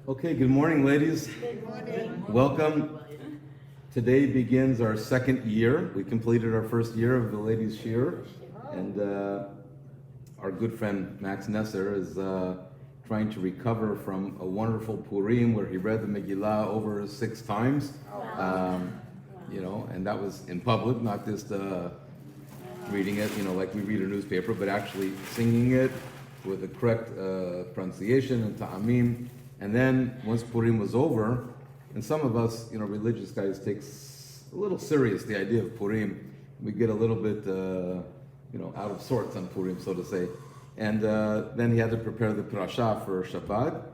Okay, good morning, ladies. Good morning. Welcome. Today begins our second year. We completed our first year of the ladies' Shiur, and our good friend Max Nesser is trying to recover from a wonderful Purim where he read the Megillah over 6 times. And that was in public, not just reading it, like we read a newspaper, but actually singing it with the correct pronunciation and ta'amim. And then once Purim was over, and some of us, religious guys, takes a little serious the idea of Purim. We get a little bit, out of sorts on Purim, so to say. And then he had to prepare the parasha for Shabbat.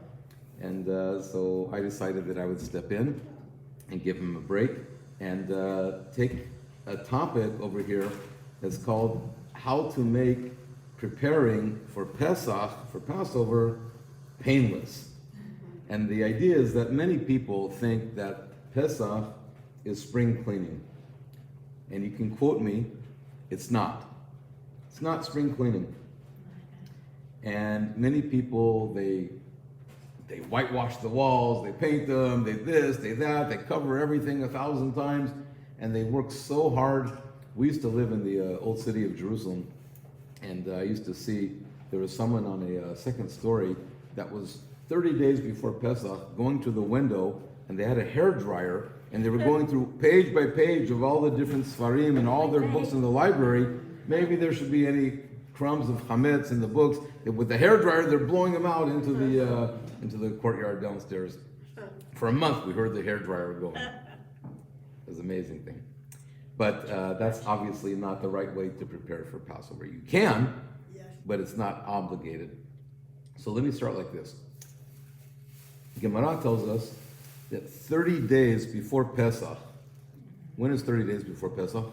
And so I decided that I would step in and give him a break and take a topic over here that's called how to make preparing for Pesach, for Passover, painless. And the idea is that many people think that Pesach is spring cleaning. And you can quote me, it's not. It's not spring cleaning. And many people, they whitewash the walls, they paint them, they this, they that, they cover everything 1,000 times, and they work so hard. We used to live in the old city of Jerusalem, and I used to see there was someone on a second story that was 30 days before Pesach going to the window, and they had a hair dryer, and they were going through page by page of all the different Sfarim and all their books in the library. Maybe there should be any crumbs of chametz in the books. With the hair dryer, they're blowing them out into the courtyard downstairs. For a month, we heard the hair dryer going. It was an amazing thing. But that's obviously not the right way to prepare for Passover. You can, but it's not obligated. So let me start like this. Gemara tells us that 30 days before Pesach, when is 30 days before Pesach?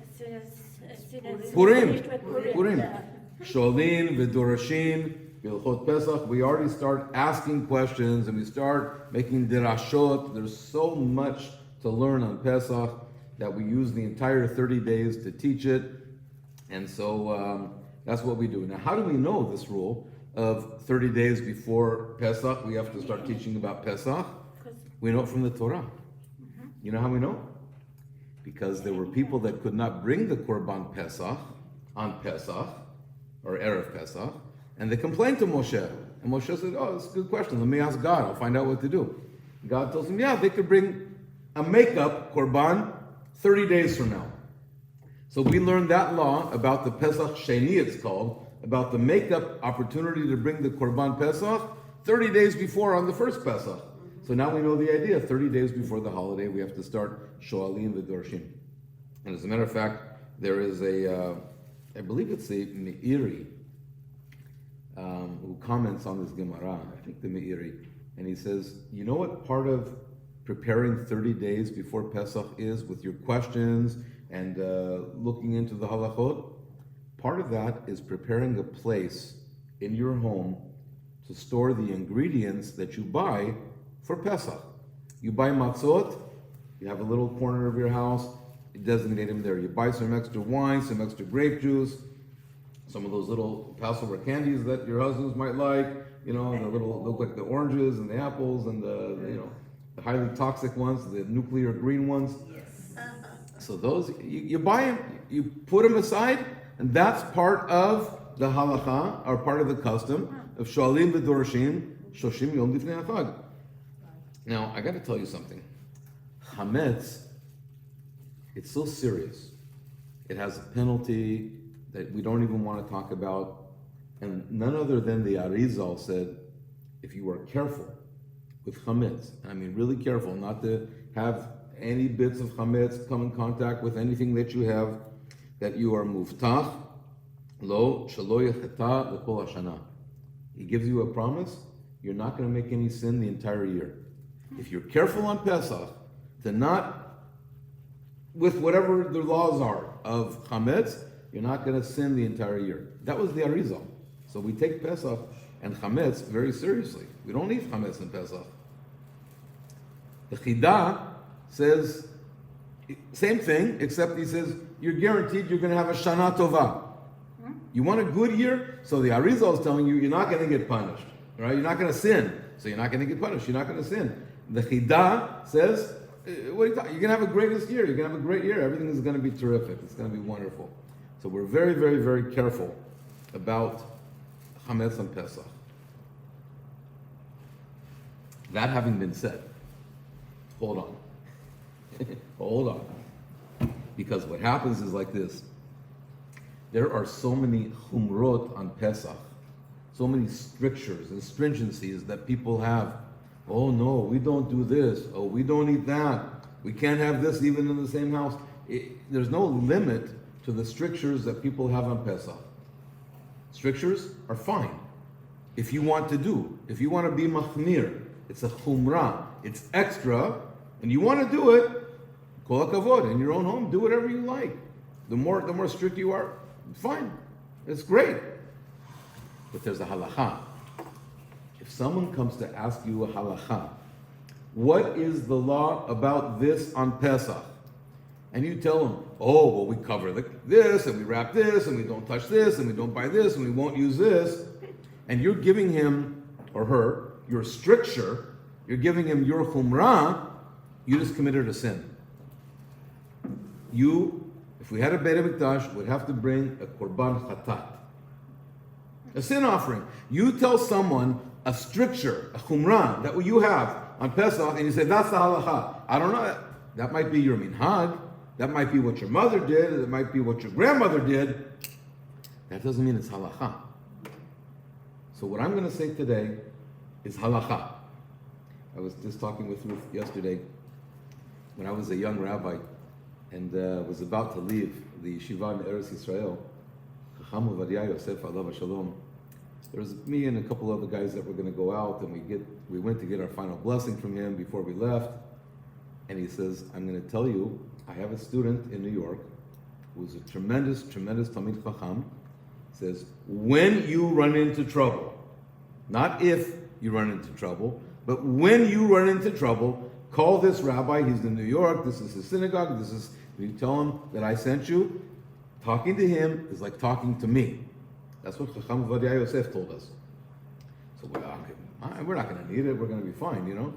As soon as Purim. finished with Purim. Sholin v'dorashin v'ilchot Pesach. We already start asking questions and we start making dirashot. There's so much to learn on Pesach that we use the entire 30 days to teach it. And so that's what we do. Now, how do we know this rule of 30 days before Pesach? We have to start teaching about Pesach. We know it from the Torah. You know how we know? Because there were people that could not bring the Korban Pesach on Pesach, or Erev Pesach, and they complained to Moshe. And Moshe said, oh, that's a good question. Let me ask God. I'll find out what to do. God tells him, yeah, they could bring a makeup Korban 30 days from now. So we learned that law about the Pesach Sheni, it's called, about the makeup opportunity to bring the Korban Pesach 30 days before on the first Pesach. So now we know the idea. 30 days before the holiday, we have to start Shoalim v'Dorshim. And as a matter of fact, there is I believe it's a Meiri, who comments on this Gemara, I think the Meiri, and he says, you know what part of preparing 30 days before Pesach is with your questions and looking into the halachot? Part of that is preparing a place in your home to store the ingredients that you buy for Pesach. You buy matzot, you have a little corner of your house, you designate them there. You buy some extra wine, some extra grape juice, some of those little Passover candies that your husbands might like, the little, look like the oranges and the apples and the highly toxic ones, the nuclear green ones. So those, you buy them, you put them aside, and that's part of the halacha, or part of the custom of shoalim v'dorashim, shoshim yom lifnei hafag. Now, I got to tell you something. Chametz, it's so serious. It has a penalty that we don't even want to talk about. And none other than the Arizal said, if you are careful with chametz, I mean really careful not to have any bits of chametz come in contact with anything that you have, that you are muftach, lo shelo yecheta l'kol hashana. He gives you a promise, you're not going to make any sin the entire year. If you're careful on Pesach to not, with whatever the laws are of chametz, you're not going to sin the entire year. That was the Arizal. So we take Pesach and chametz very seriously. We don't eat chametz in Pesach. The Chidah says, same thing, except he says, you're guaranteed you're going to have a Shana Tova. You want a good year? So the Arizal is telling you, you're not going to get punished. right? You're not going to sin, so you're not going to get punished. You're not going to sin. The Chidah says, what are you talking? You're going to have a greatest year. You're going to have a great year. Everything is going to be terrific. It's going to be wonderful. So we're very, very, very careful about Chametz on Pesach. That having been said, hold on. Hold on. Because what happens is like this. There are so many chumrot on Pesach, so many strictures and stringencies that people have. Oh no, we don't do this. Oh, we don't eat that. We can't have this even in the same house. There's no limit to the strictures that people have on Pesach. Strictures are fine. If you want to do, if you want to be machmir, it's a chumrah, it's extra, and you want to do it, kol hakavod, in your own home, do whatever you like. The more strict you are, fine. It's great. But there's a halacha. If someone comes to ask you a halacha, what is the law about this on Pesach? And you tell them, oh, well, we cover this, and we wrap this, and we don't touch this, and we don't buy this, and we won't use this. And you're giving him or her your stricture, you're giving him your chumrah, you just committed a sin. You, if we had a Beit HaMikdash, would have to bring a korban chatat, a sin offering. You tell someone a stricture, a chumrah, that what you have on Pesach, and you say, that's the halacha. I don't know, that might be your minhag, that might be what your mother did, that might be what your grandmother did. That doesn't mean it's halacha. So what I'm going to say today is halacha. I was just talking with Ruth yesterday when I was a young rabbi and was about to leave the yeshiva in Eretz Yisrael. Chacham Ovadia Yosef Alav Shalom. There was me and a couple other guys that were going to go out, and we went to get our final blessing from him before we left. And he says, I'm going to tell you, I have a student in New York who's a tremendous, tremendous Talmid Chacham. Says, when you run into trouble, not if you run into trouble, but when you run into trouble, call this rabbi. He's in New York. This is his synagogue. You tell him that I sent you. Talking to him is like talking to me. That's what Chacham Ovadia Yosef told us. So we're not going to need it. We're going to be fine, you know.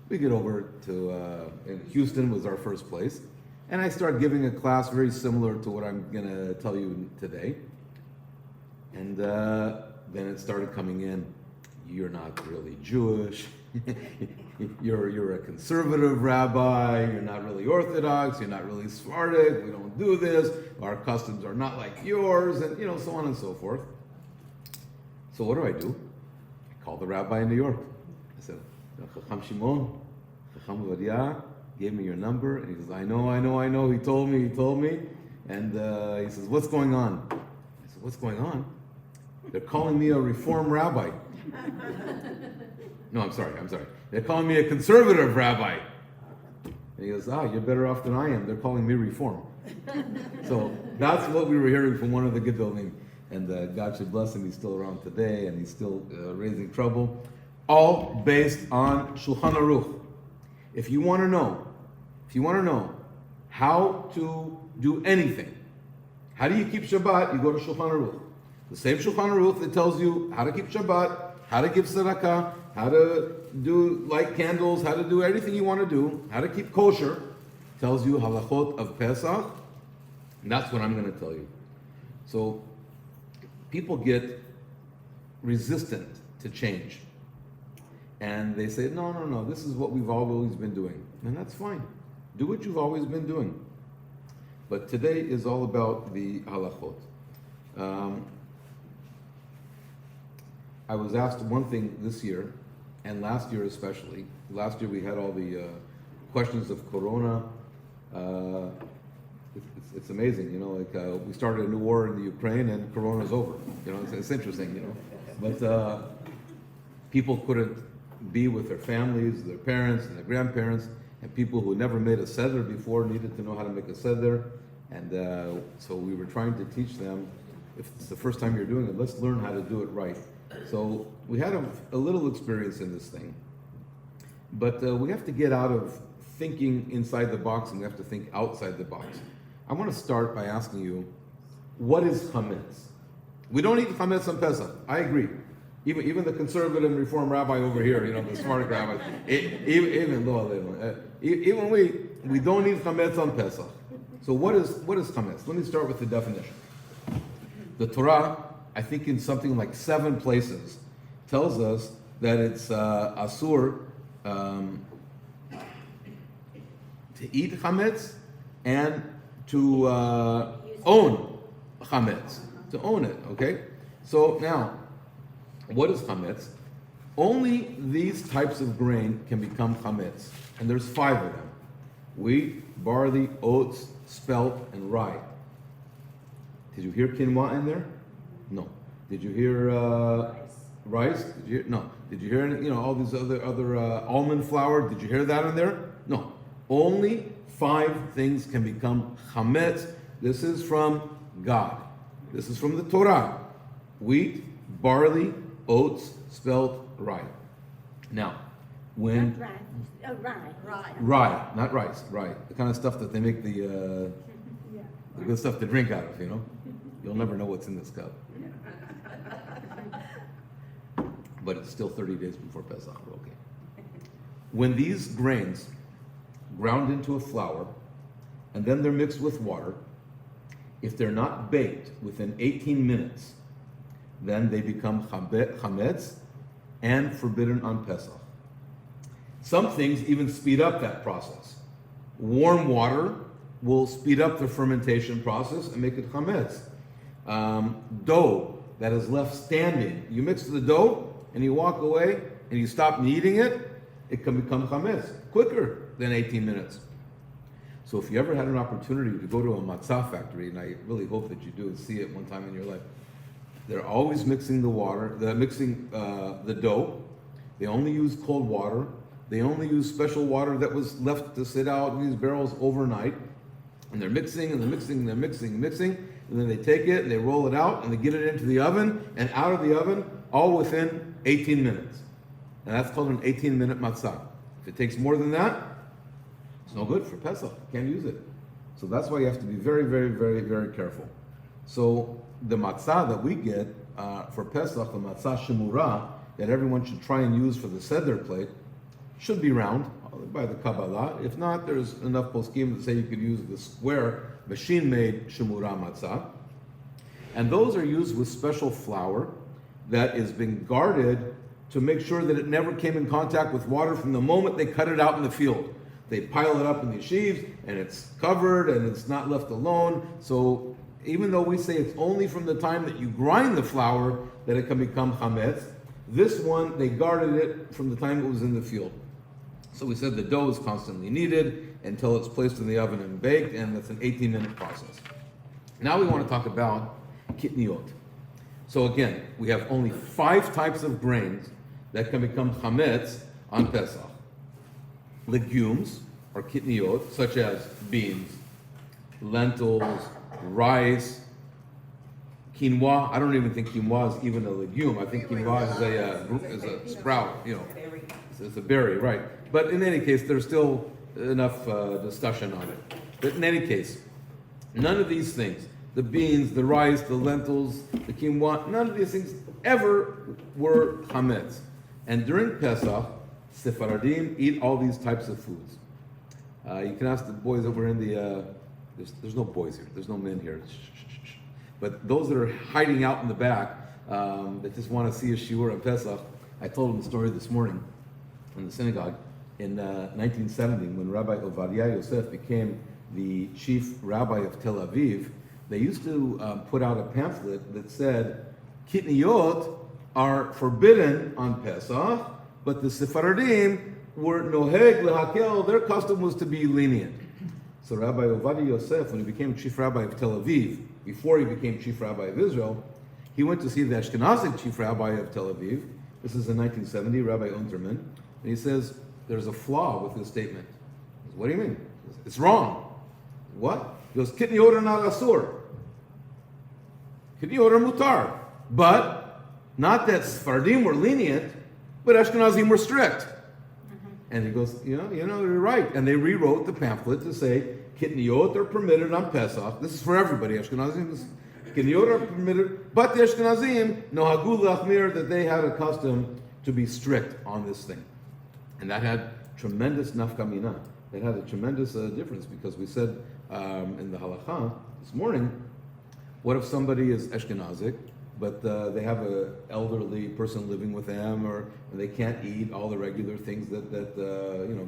We get over to, in Houston was our first place. And I start giving a class very similar to what I'm going to tell you today. And then it started coming in. You're not really Jewish. you're a conservative rabbi. You're not really Orthodox. You're not really Sephardic. We don't do this. Our customs are not like yours, and so on and so forth. So what do? I called the rabbi in New York. I said, Chacham Shimon, Chacham Ovadia gave me your number, and he says, I know. He told me, and he says, what's going on? I said, what's going on? They're calling me a reform rabbi. No, I'm sorry. They're calling me a conservative rabbi. And he goes, you're better off than I am. They're calling me reform. So that's what we were hearing from one of the Gedolim. And God should bless him. He's still around today, and he's still raising trouble. All based on Shulchan Aruch. If you want to know how to do anything, how do you keep Shabbat? You go to Shulchan Aruch. The same Shulchan Aruch that tells you how to keep Shabbat, how to give tzedakah, how to light candles, how to do everything you want to do, how to keep kosher, tells you halachot of Pesach, and that's what I'm going to tell you. So people get resistant to change. And they say, no, this is what we've always been doing. And that's fine. Do what you've always been doing. But today is all about the halachot. I was asked one thing this year, and last year especially. Last year we had all the questions of Corona. It's amazing, we started a new war in the Ukraine and Corona's over. It's interesting, But people couldn't be with their families, their parents and their grandparents, and people who never made a seder before needed to know how to make a seder. And so we were trying to teach them, if it's the first time you're doing it, let's learn how to do it right. So we had a little experience in this thing, but we have to get out of thinking inside the box and we have to think outside the box. I want to start by asking you, what is chametz? We don't eat chametz on Pesach. I agree. Even the conservative and reform rabbi over here, the smart rabbi, even we don't need chametz on Pesach. So what is chametz? Let me start with the definition. The Torah, I think in something like 7 places, tells us that it's asur to eat chametz and to own chametz, to own it. Okay, so now, what is chametz? Only these types of grain can become chametz, and there's 5 of them: wheat, barley, oats, spelt, and rye. Did you hear quinoa in there? No. Did you hear rice? Did you hear? No. Did you hear all these other almond flour? Did you hear that in there? No. Only 5 things can become chametz. This is from God. This is from the Torah: wheat, barley, oats, spelt, rye. Now, when rye, not rice, rye, the kind of stuff that they make the good stuff to drink out of. You'll never know what's in this cup. But it's still 30 days before Pesach. We're okay. When these grains ground into a flour, and then they're mixed with water, if they're not baked within 18 minutes, then they become chametz and forbidden on Pesach. Some things even speed up that process. Warm water will speed up the fermentation process and make it chametz. Dough that is left standing, you mix the dough and you walk away and you stop kneading it, it can become chametz quicker than 18 minutes. So if you ever had an opportunity to go to a matzah factory, and I really hope that you do and see it one time in your life, they're always mixing the water, they're mixing the dough. They only use cold water. They only use special water that was left to sit out in these barrels overnight. And they're mixing and they're mixing and they're mixing and mixing. And then they take it and they roll it out and they get it into the oven and out of the oven all within 18 minutes. And that's called an 18-minute matzah. If it takes more than that, it's no good for Pesach. You can't use it. So that's why you have to be very, very, very, very careful. So the matzah that we get for Pesach, the matzah shemura, that everyone should try and use for the seder plate, should be round by the Kabbalah. If not, there's enough poskim that say you could use the square, machine-made shemura matzah. And those are used with special flour that is being guarded to make sure that it never came in contact with water from the moment they cut it out in the field. They pile it up in these sheaves, and it's covered, and it's not left alone. So even though we say it's only from the time that you grind the flour that it can become chametz, this one, they guarded it from the time it was in the field. So we said the dough is constantly kneaded until it's placed in the oven and baked, and that's an 18-minute process. Now we want to talk about kitniot. So again, we have only 5 types of grains that can become chametz on Pesach. Legumes, or kitniot, such as beans, lentils, rice, quinoa. I don't even think quinoa is even a legume. I think quinoa is a sprout, It's a berry, right. But in any case, there's still enough discussion on it. But in any case, none of these things, the beans, the rice, the lentils, the quinoa, none of these things ever were chametz. And during Pesach, Sephardim eat all these types of foods. You can ask the boys over in the, there's no boys here, there's no men here. Shh. But those that are hiding out in the back, that just want to see a shiur on Pesach, I told them the story this morning in the synagogue. In 1970, when Rabbi Ovadia Yosef became the chief rabbi of Tel Aviv, they used to put out a pamphlet that said, kitniyot are forbidden on Pesach, but the Sephardim were noheg lehakel, their custom was to be lenient. So Rabbi Ovadia Yosef, when he became chief rabbi of Tel Aviv, before he became chief rabbi of Israel, he went to see the Ashkenazic chief rabbi of Tel Aviv. This is in 1970, Rabbi Unterman, and he says, there's a flaw with this statement. He says, what do you mean? He says, it's wrong. What? He goes, kitniot are not asur. Kitniot are mutar. But, not that Sephardim were lenient, but Ashkenazim were strict. And he goes, you're right. And they rewrote the pamphlet to say, kitniot are permitted on Pesach. This is for everybody, Ashkenazim. Kinyot are permitted, but the Ashkenazim, nohagu lachmir, that they had a custom to be strict on this thing. And that had tremendous nafkamina. It had a tremendous difference, because we said in the halakha this morning, what if somebody is Ashkenazic, but they have an elderly person living with them, or they can't eat all the regular things that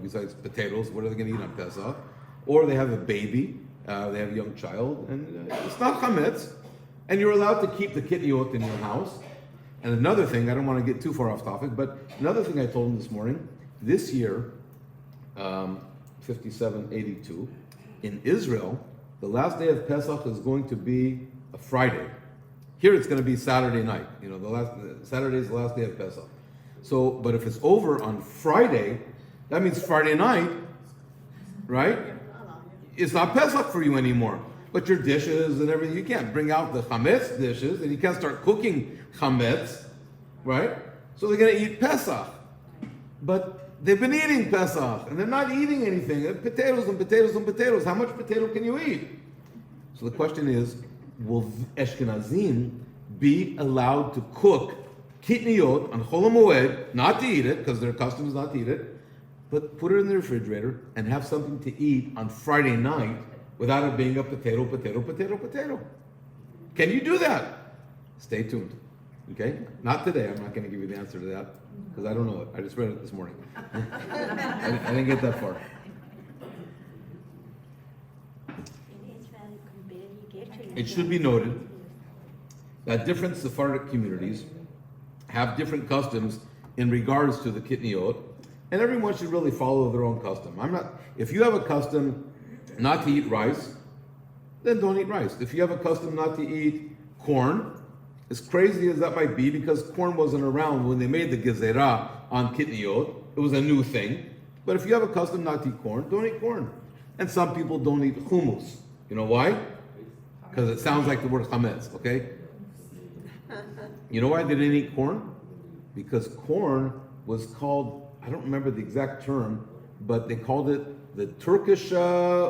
besides potatoes, what are they going to eat on Pesach? Or they have a baby, they have a young child, and it's not chametz, and you're allowed to keep the kitniot in your house. And another thing, I don't want to get too far off topic, but another thing I told him this morning, this year, 5782, in Israel, the last day of Pesach is going to be a Friday. Here it's going to be Saturday night. Saturday is the last day of Pesach. So, but if it's over on Friday, that means Friday night, right? It's not Pesach for you anymore. But your dishes and everything, you can't bring out the chametz dishes, and you can't start cooking chametz, right? So they're going to eat Pesach. But they've been eating Pesach, and they're not eating anything. Potatoes and potatoes and potatoes. How much potato can you eat? So the question is, will Ashkenazim be allowed to cook kitniot on Chol HaMoed, not to eat it, because their custom is not to eat it, but put it in the refrigerator and have something to eat on Friday night without it being a potato, potato, potato, potato? Can you do that? Stay tuned. Okay? Not today. I'm not going to give you the answer to that, because I don't know it. I just read it this morning. I didn't get that far. It should be noted that different Sephardic communities have different customs in regards to the kitniot, and everyone should really follow their own custom. If you have a custom not to eat rice, then don't eat rice. If you have a custom not to eat corn, as crazy as that might be, because corn wasn't around when they made the gezerah on kitniot, it was a new thing. But if you have a custom not to eat corn, don't eat corn. And some people don't eat hummus. You know why? Because it sounds like the word chametz, okay? You know why they didn't eat corn? Because corn was called, I don't remember the exact term, but they called it the Turkish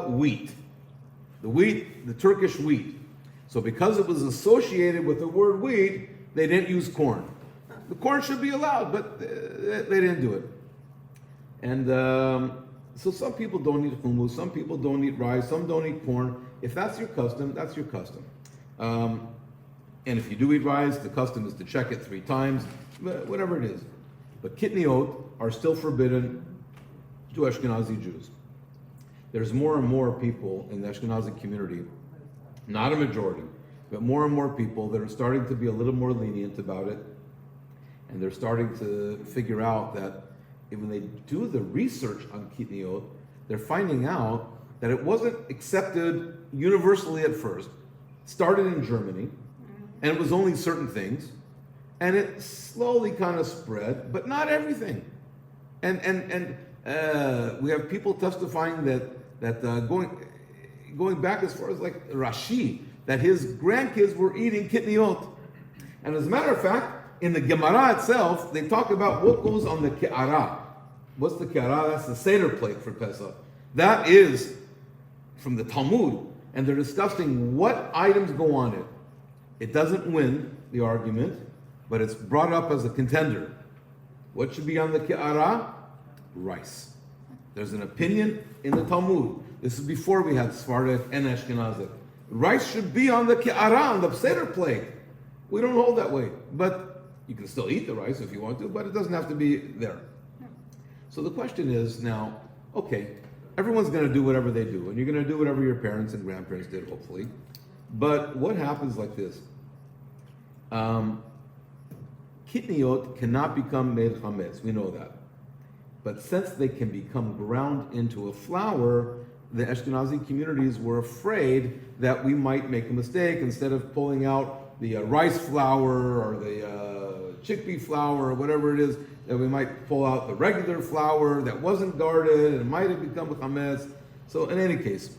wheat. The Turkish wheat. So because it was associated with the word wheat, they didn't use corn. The corn should be allowed, but they didn't do it. And so some people don't eat hummus, some people don't eat rice, some don't eat corn. If that's your custom, that's your custom. And if you do eat rice, the custom is to check it 3 times, whatever it is. But kitniot are still forbidden to Ashkenazi Jews. There's more and more people in the Ashkenazi community, not a majority, but more and more people that are starting to be a little more lenient about it. And they're starting to figure out that when they do the research on kitniot, they're finding out that it wasn't accepted universally at first. It started in Germany, and it was only certain things, and it slowly kind of spread, but not everything. And we have people testifying that going back as far as like Rashi, that his grandkids were eating kitniot. And as a matter of fact, in the Gemara itself, they talk about what goes on the ki'ara. What's the ki'ara? That's the Seder plate for Pesach. That is from the Talmud, and they're discussing what items go on it. It doesn't win the argument, but it's brought up as a contender. What should be on the ki'ara? Rice. There's an opinion in the Talmud. This is before we had Sephardic and Ashkenazic. Rice should be on the ki'ara, on the Seder plate. We don't hold that way, but you can still eat the rice if you want to, but it doesn't have to be there. So the question is now, okay, everyone's going to do whatever they do, and you're going to do whatever your parents and grandparents did, hopefully. But what happens like this? Kitniot cannot become made chametz. We know that. But since they can become ground into a flour, the Ashkenazi communities were afraid that we might make a mistake. Instead of pulling out the rice flour or the chickpea flour or whatever it is, that we might pull out the regular flour that wasn't guarded and might have become a chametz. So in any case,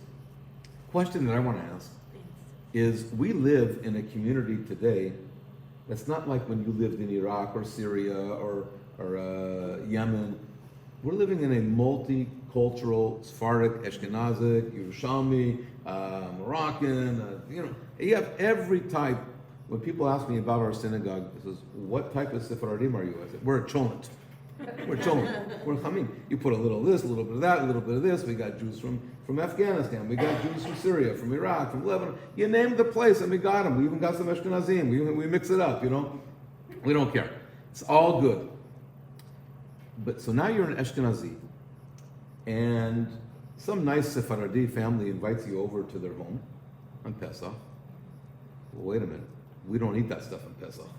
question that I want to ask is, we live in a community today that's not like when you lived in Iraq or Syria or Yemen. We're living in a multicultural, Sephardic, Ashkenazic, Yerushalmi, Moroccan, you have every type. When people ask me about our synagogue, it says, what type of Sephardim are you? I said, we're a cholent. We're cholent. We're chamim. You put a little of this, a little bit of that, a little bit of this. We got Jews from Afghanistan. We got Jews from Syria, from Iraq, from Lebanon. You name the place and we got them. We even got some Ashkenazim. We mix it up, We don't care. It's all good. But so now you're an Ashkenazi, and some nice Sephardi family invites you over to their home on Pesach. Well, wait a minute. We don't eat that stuff on Pesach.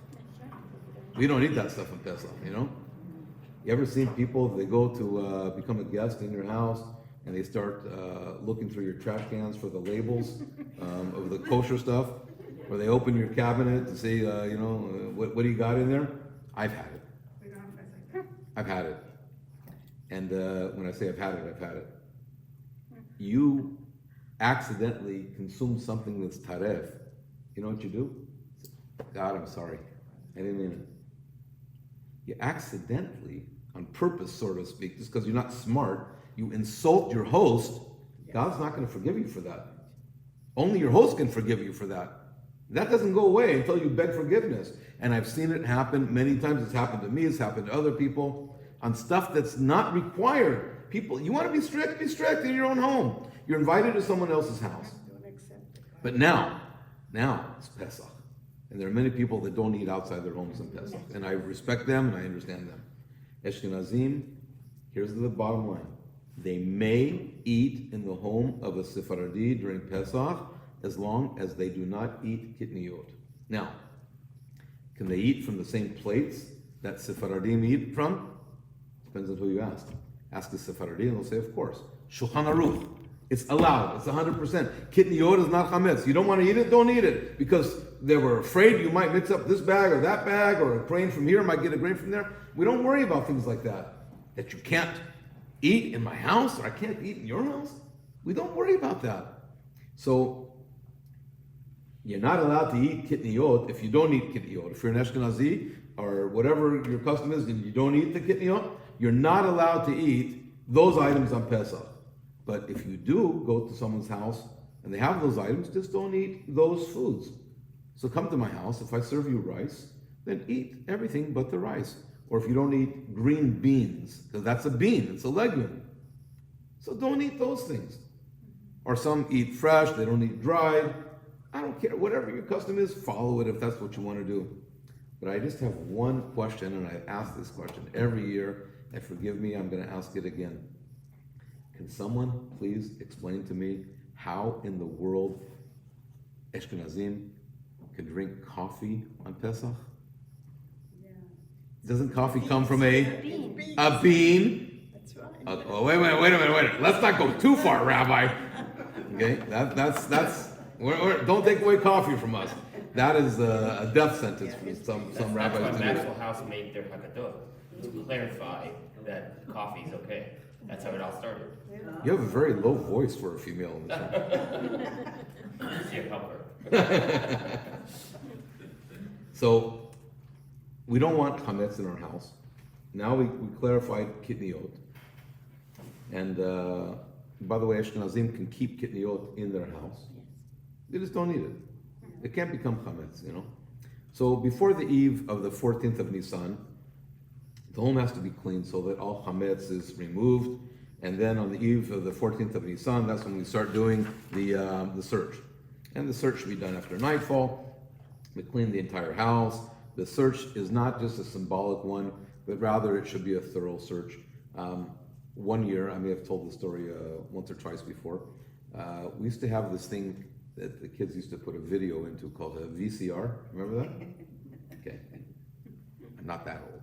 We don't eat that stuff on Pesach, You ever seen people, they go to become a guest in your house, and they start looking through your trash cans for the labels of the kosher stuff, or they open your cabinet to see, what do you got in there? I've had it. I've had it. And when I say I've had it. You accidentally consume something that's taref. You know what you do? God, I'm sorry. I didn't mean it. You accidentally, on purpose, so to speak, just because you're not smart, you insult your host. God's not going to forgive you for that. Only your host can forgive you for that. That doesn't go away until you beg forgiveness. And I've seen it happen many times. It's happened to me. It's happened to other people on stuff that's not required. People, you want to be strict in your own home. You're invited to someone else's house. But now it's Pesach. And there are many people that don't eat outside their homes in Pesach. And I respect them and I understand them. Ashkenazim, here's the bottom line. They may eat in the home of a Sephardi during Pesach as long as they do not eat kitniyot. Now, can they eat from the same plates that Sephardim eat from? Depends on who you ask. Ask a Sephardi and they'll say, of course. Shulchan Aruch. It's allowed. It's 100%. Kitniyot is not chametz. You don't want to eat it, don't eat it. Because they were afraid you might mix up this bag or that bag, or a grain from here might get a grain from there. We don't worry about things like that. That you can't eat in my house or I can't eat in your house. We don't worry about that. So, you're not allowed to eat kitniyot if you don't eat kitniyot. If you're an Ashkenazi or whatever your custom is and you don't eat the kitniyot, you're not allowed to eat those items on Pesach. But if you do go to someone's house and they have those items, just don't eat those foods. So come to my house, if I serve you rice, then eat everything but the rice. Or if you don't eat green beans, because that's a bean, it's a legume. So don't eat those things. Or some eat fresh, they don't eat dried. I don't care, whatever your custom is, follow it if that's what you want to do. But I just have one question, and I ask this question every year, and forgive me, I'm going to ask it again. Can someone please explain to me how in the world Ashkenazim can drink coffee on Pesach? Yeah. Doesn't coffee come from a bean? A bean? That's right. Oh, wait a minute. Let's not go too far, Rabbi. Okay, that's don't take away coffee from us. That is a death sentence for some rabbis. That's why Maxwell House made their Adatto, to clarify that coffee is okay. That's how it all started. You have a very low voice for a female in this room. You help her. So, we don't want chametz in our house. Now we clarified kitniyot. And by the way, Ashkenazim can keep kitniyot in their house. They just don't eat it. It can't become chametz, So before the eve of the 14th of Nisan, the home has to be cleaned so that all chametz is removed. And then on the eve of the 14th of Nisan, that's when we start doing the search. And the search should be done after nightfall. We clean the entire house. The search is not just a symbolic one, but rather it should be a thorough search. One year, I may have told the story once or twice before, we used to have this thing that the kids used to put a video into called a VCR. Remember that? Okay. I'm not that old.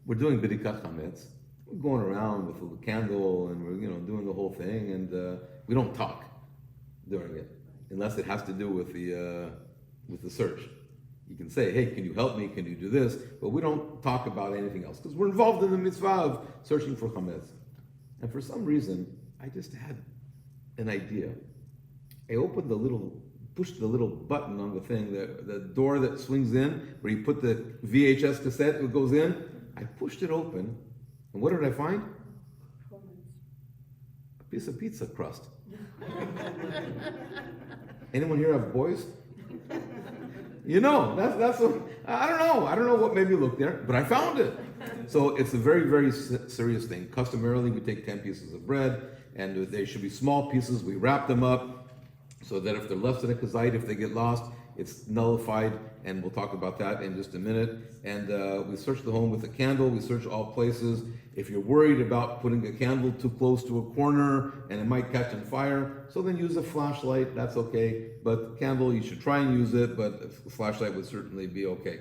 We're doing B'dikat Chametz. We're going around with a candle and we're doing the whole thing, and we don't talk during it unless it has to do with the search. You can say, hey, can you help me? Can you do this? But we don't talk about anything else because we're involved in the mitzvah of searching for chametz. And for some reason, I just had an idea. I pushed the little button on the thing, the door that swings in, where you put the VHS cassette, it goes in. I pushed it open, And what did I find? A piece of pizza crust. Anyone here have boys? You know, that's what, I don't know what made me look there, but I found it. So it's a very, very serious thing. Customarily, we take 10 pieces of bread, and they should be small pieces. We wrap them up so that if they're left in a kazait, if they get lost, it's nullified, and we'll talk about that in just a minute. And we search the home with a candle. We search all places. If you're worried about putting a candle too close to a corner and it might catch on fire, so then use a flashlight. That's okay. But candle, you should try and use it, but a flashlight would certainly be okay.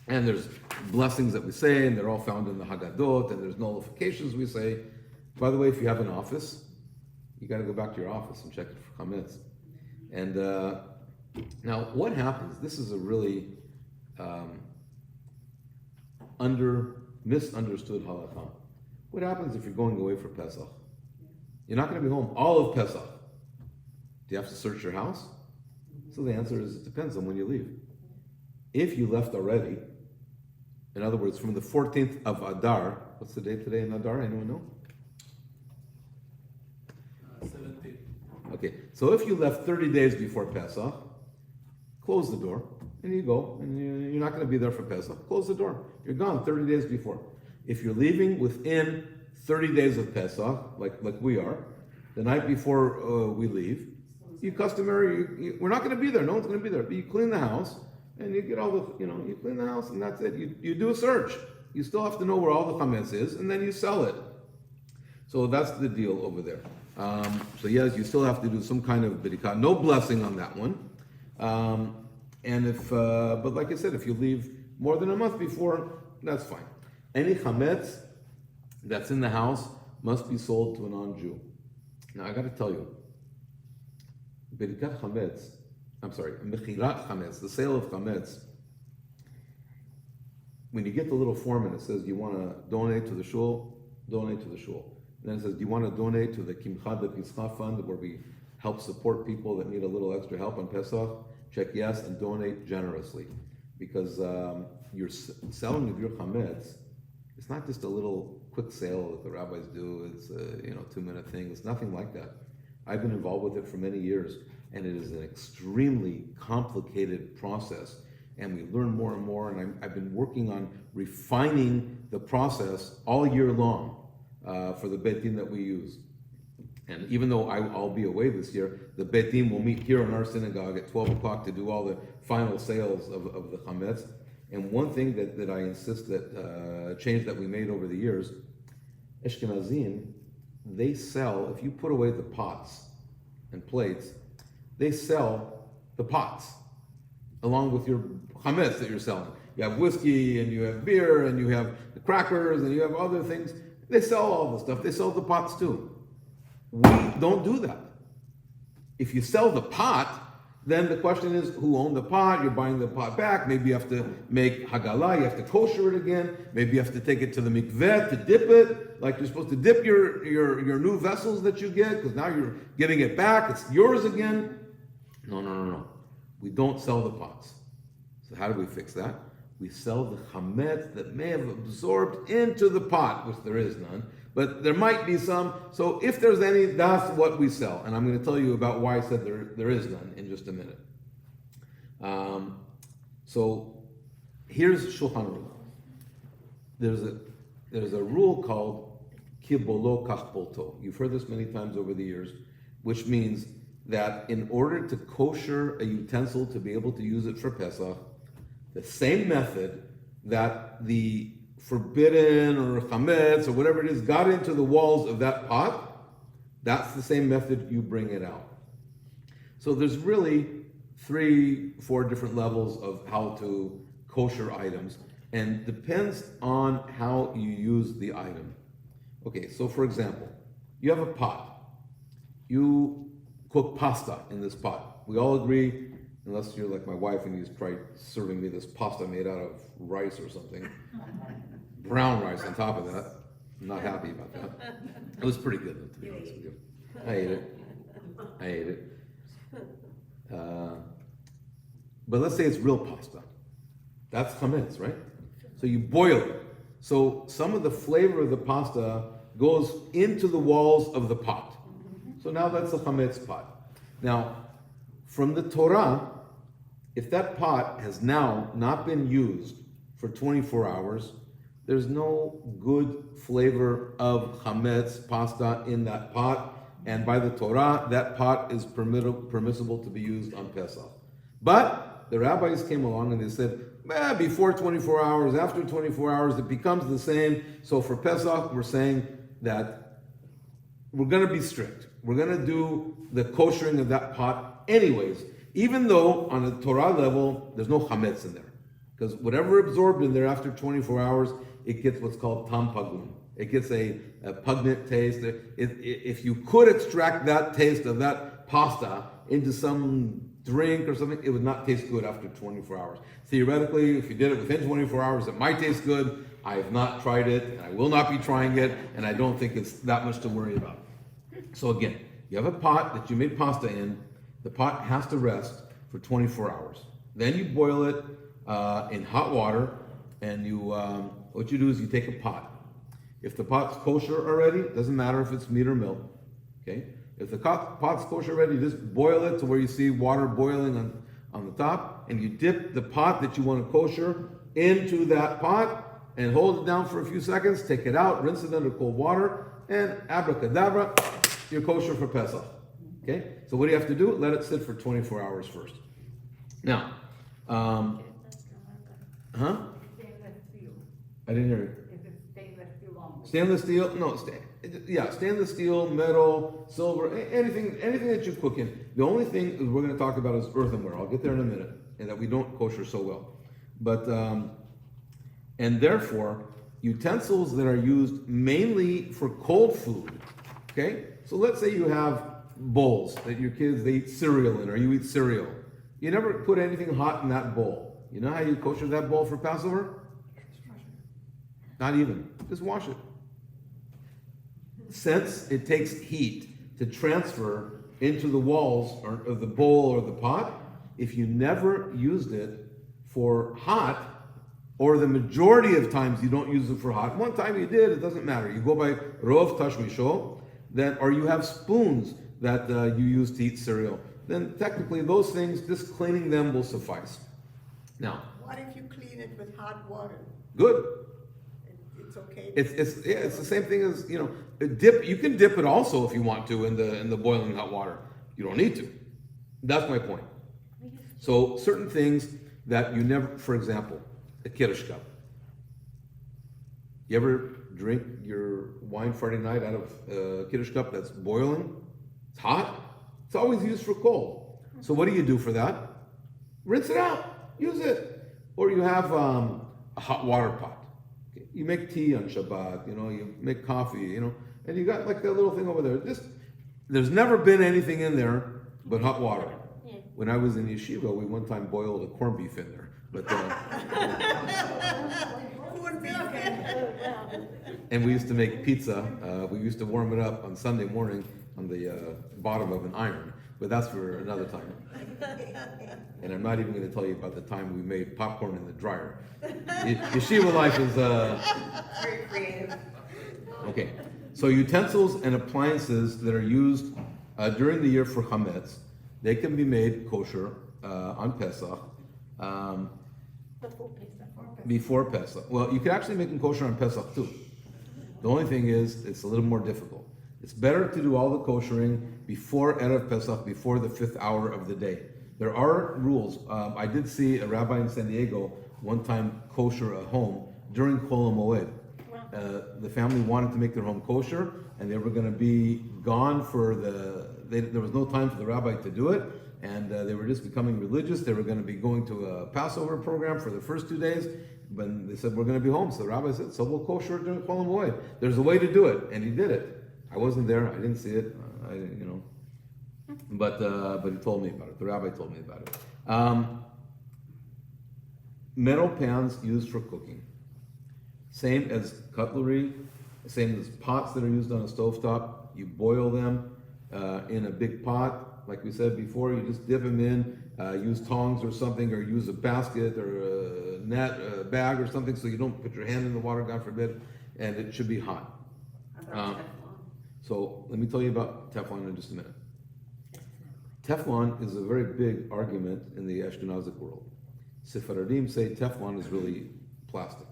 And there's blessings that we say, and they're all found in the Haggadot, and there's nullifications we say. By the way, if you have an office, you got to go back to your office and check it for chametz. And now, what happens? This is a really misunderstood halakha. What happens if you're going away for Pesach? You're not going to be home all of Pesach. Do you have to search your house? So the answer is, it depends on when you leave. If you left already, in other words, from the 14th of Adar, what's the date today in Adar? Anyone know? 17. Okay, so if you left 30 days before Pesach, close the door, and you go, and you're not going to be there for Pesach. Close the door. You're gone 30 days before. If you're leaving within 30 days of Pesach, like we are, the night before we leave, we're not going to be there. No one's going to be there. But you clean the house, and you get all the, you clean the house, and that's it. You do a search. You still have to know where all the chametz is, and then you sell it. So that's the deal over there. So yes, you still have to do some kind of bidikah. No blessing on that one. And but like I said, if you leave more than a month before, that's fine. Any chametz that's in the house must be sold to a non-Jew. Now I got to tell you, birikat chametz, mechirat chametz, the sale of chametz. When you get the little form and it says, do you want to donate to the shul? Donate to the shul. And then it says, do you want to donate to the Kimcha de Pischa fund, where we help support people that need a little extra help on Pesach? Check yes and donate generously, because you're selling of your chametz. It's not just a little quick sale that the rabbis do. It's a 2-minute thing. It's nothing like that. I've been involved with it for many years, and it is an extremely complicated process. And we learn more and more. And I've been working on refining the process all year long for the Beit Din that we use. And even though I'll be away this year, the Beit Din will meet here in our synagogue at 12 o'clock to do all the final sales of the chametz. And one thing that I insist that change that we made over the years, Ashkenazim, they sell, if you put away the pots and plates, they sell the pots along with your chametz that you're selling. You have whiskey, and you have beer, and you have the crackers, and you have other things. They sell all the stuff. They sell the pots too. We don't do that. If you sell the pot, then the question is, who owned the pot? You're buying the pot back. Maybe you have to make hagalah. You have to kosher it again. Maybe you have to take it to the mikveh to dip it, like you're supposed to dip your new vessels that you get, because now you're giving it back. It's yours again. No. We don't sell the pots. So how do we fix that? We sell the chametz that may have absorbed into the pot, which there is none, but there might be some. So if there's any, that's what we sell. And I'm going to tell you about why I said there is none in just a minute. So here's Shulchan Aruch. There's a rule called kibolo kach polto. You've heard this many times over the years, which means that in order to kosher a utensil to be able to use it for Pesach, the same method that the forbidden or chametz or whatever it is got into the walls of that pot, that's the same method you bring it out. So there's really 3-4 different levels of how to kosher items, and depends on how you use the item. Okay, so for example, you have a pot. You cook pasta in this pot. We all agree, unless you're like my wife and you tried serving me this pasta made out of rice or something, brown rice on top of that. I'm not happy about that. It was pretty good, though, to be honest with you. I ate it. But let's say it's real pasta. That's chametz, right? So you boil it. So some of the flavor of the pasta goes into the walls of the pot. So now that's a chametz pot. Now, from the Torah, if that pot has now not been used for 24 hours, there's no good flavor of chametz pasta in that pot. And by the Torah, that pot is permissible to be used on Pesach. But the rabbis came along and they said, before 24 hours, after 24 hours, it becomes the same. So for Pesach, we're saying that we're going to be strict. We're going to do the koshering of that pot anyways, even though on a Torah level, there's no chametz in there. Because whatever absorbed in there after 24 hours, it gets what's called tam pagum. It gets a pungent taste. If you could extract that taste of that pasta into some drink or something, it would not taste good after 24 hours. Theoretically, if you did it within 24 hours, it might taste good. I have not tried it, and I will not be trying it, and I don't think it's that much to worry about. So again, you have a pot that you made pasta in. The pot has to rest for 24 hours. Then you boil it in hot water, and what you do is you take a pot. If the pot's kosher already, it doesn't matter if it's meat or milk. Okay? If the pot's kosher already, just boil it to where you see water boiling on the top, and you dip the pot that you want to kosher into that pot and hold it down for a few seconds, take it out, rinse it under cold water, and abracadabra, you're kosher for Pesach. Okay? So what do you have to do? Let it sit for 24 hours first. Now, I didn't hear it. Stainless steel? No, stainless steel, metal, silver, anything that you cook in. The only thing we're going to talk about is earthenware. I'll get there in a minute, and that we don't kosher so well. But, and therefore, utensils that are used mainly for cold food, okay? So let's say you have bowls that your kids, they eat cereal in, or you eat cereal. You never put anything hot in that bowl. You know how you kosher that bowl for Passover? Not even. Just wash it. Since it takes heat to transfer into the walls of the bowl or the pot, if you never used it for hot, or the majority of times you don't use it for hot, one time you did, it doesn't matter. You go by rov tashmisho, then, or you have spoons that you use to eat cereal, then technically those things, just cleaning them will suffice. Now, what if you clean it with hot water? Good. It's okay. It's the same thing as, dip. You can dip it also if you want to in the boiling hot water. You don't need to. That's my point. So certain things that you never, for example, a kiddush cup. You ever drink your wine Friday night out of a kiddush cup that's boiling? It's hot. It's always used for cold. So what do you do for that? Rinse it out. Use it. Or you have a hot water pot. Okay. You make tea on Shabbat. You make coffee. And you got like that little thing over there. There's never been anything in there but hot water. Yeah. When I was in yeshiva, we one time boiled a corned beef in there. But and we used to make pizza. We used to warm it up on Sunday morning on the bottom of an iron. But that's for another time. And I'm not even going to tell you about the time we made popcorn in the dryer. Yeshiva life is very creative. okay. So utensils and appliances that are used during the year for chametz, they can be made kosher on Pesach. Before Pesach. Well, you can actually make them kosher on Pesach too. The only thing is, it's a little more difficult. It's better to do all the koshering before Erev Pesach, before the 5th hour of the day. There are rules. I did see a rabbi in San Diego one time kosher a home during Chol HaMoed. The family wanted to make their home kosher, and they were going to be gone for there was no time for the rabbi to do it, and they were just becoming religious. They were going to be going to a Passover program for the first 2 days, but they said, we're going to be home. So the rabbi said, so we'll kosher during Chol HaMoed. There's a way to do it, and he did it. I wasn't there. I didn't see it. But he told me about it. The rabbi told me about it. Metal pans used for cooking. Same as cutlery, same as pots that are used on a stovetop. You boil them in a big pot. Like we said before, you just dip them in, use tongs or something, or use a basket or a net, a bag or something so you don't put your hand in the water, God forbid, and it should be hot. So let me tell you about Teflon in just a minute. Teflon is a very big argument in the Ashkenazic world. Sephardim say Teflon is really plastic.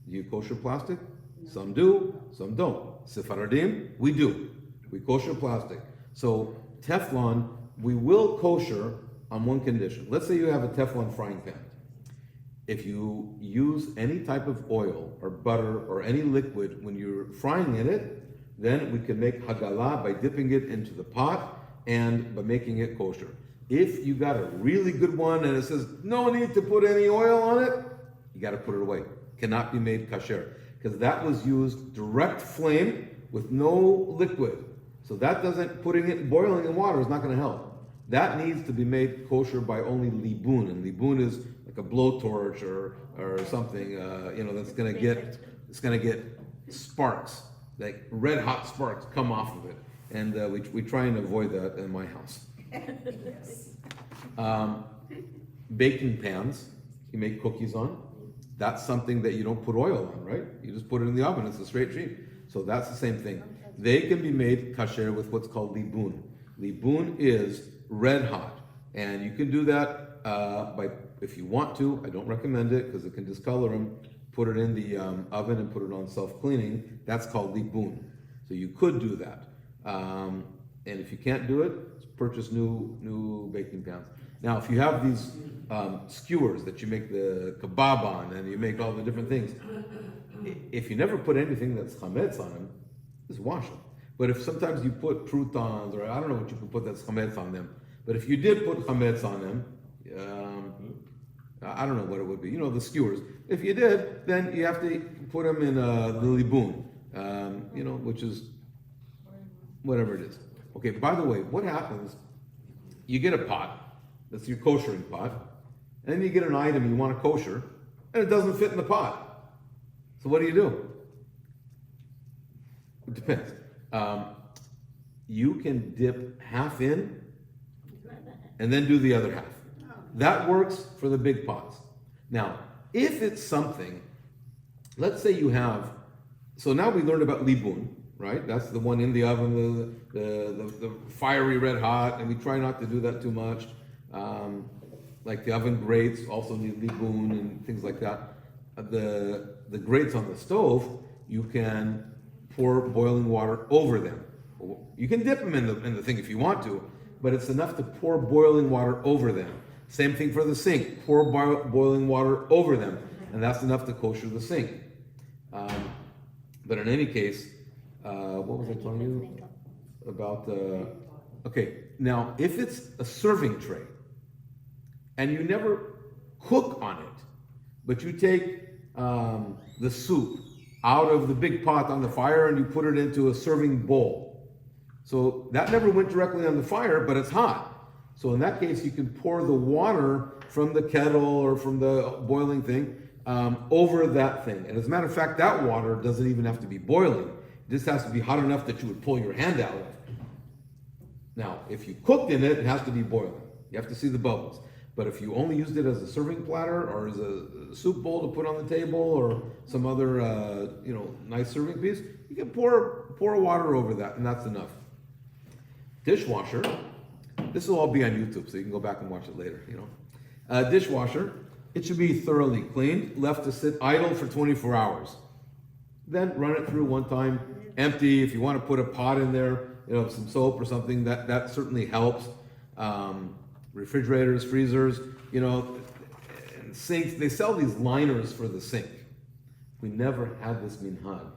Do you kosher plastic? Some do, some don't. Sephardim, we do. We kosher plastic. So Teflon, we will kosher on one condition. Let's say you have a Teflon frying pan. If you use any type of oil or butter or any liquid when you're frying in it, then we can make hagalah by dipping it into the pot and by making it kosher. If you got a really good one and it says no need to put any oil on it, you got to put it away. Cannot be made kasher because that was used direct flame with no liquid. So that doesn't, putting it boiling in water is not going to help. That needs to be made kosher by only libun, and libun is like a blowtorch or something, that's going to get sparks, like red hot sparks come off of it, and we try and avoid that in my house. Baking pans you make cookies on. That's something that you don't put oil on, right? You just put it in the oven. It's a straight sheet. So that's the same thing. They can be made kasher with what's called libun. Libun is red hot, and you can do that by, if you want to. I don't recommend it because it can discolor them. Put it in the oven and put it on self-cleaning. That's called libun. So you could do that. And if you can't do it, purchase new baking pans. Now, if you have these skewers that you make the kebab on and you make all the different things, if you never put anything that's chametz on them, just wash them. But if sometimes you put croutons, or I don't know what you can put that's chametz on them, but if you did put chametz on them, I don't know what it would be, the skewers. If you did, then you have to put them in the libun, which is whatever it is. Okay, by the way, what happens, you get a pot, that's your koshering pot, and then you get an item you want to kosher, and it doesn't fit in the pot. So what do? It depends. You can dip half in, and then do the other half. That works for the big pots. Now, if it's something, let's say you have, so now we learned about libun, right? That's the one in the oven, the fiery red hot, and we try not to do that too much. Like the oven grates also need libun and things like that. The grates on the stove, you can pour boiling water over them. You can dip them in the thing if you want to, but it's enough to pour boiling water over them. Same thing for the sink. Pour boiling water over them, and that's enough to kosher the sink. But in any case, what was I telling you about? Okay, now if it's a serving tray, and you never cook on it, but you take the soup out of the big pot on the fire and you put it into a serving bowl. So that never went directly on the fire, but it's hot. So in that case, you can pour the water from the kettle or from the boiling thing over that thing. And as a matter of fact, that water doesn't even have to be boiling. It just has to be hot enough that you would pull your hand out of. Now, if you cooked in it, it has to be boiling. You have to see the bubbles. But if you only used it as a serving platter or as a soup bowl to put on the table or some other, nice serving piece, you can pour water over that, and that's enough. Dishwasher. This will all be on YouTube, so you can go back and watch it later. Dishwasher. It should be thoroughly cleaned, left to sit idle for 24 hours. Then run it through one time, empty. If you want to put a pot in there, some soap or something, that certainly helps. Refrigerators, freezers, and sinks. They sell these liners for the sink. We never had this minhag.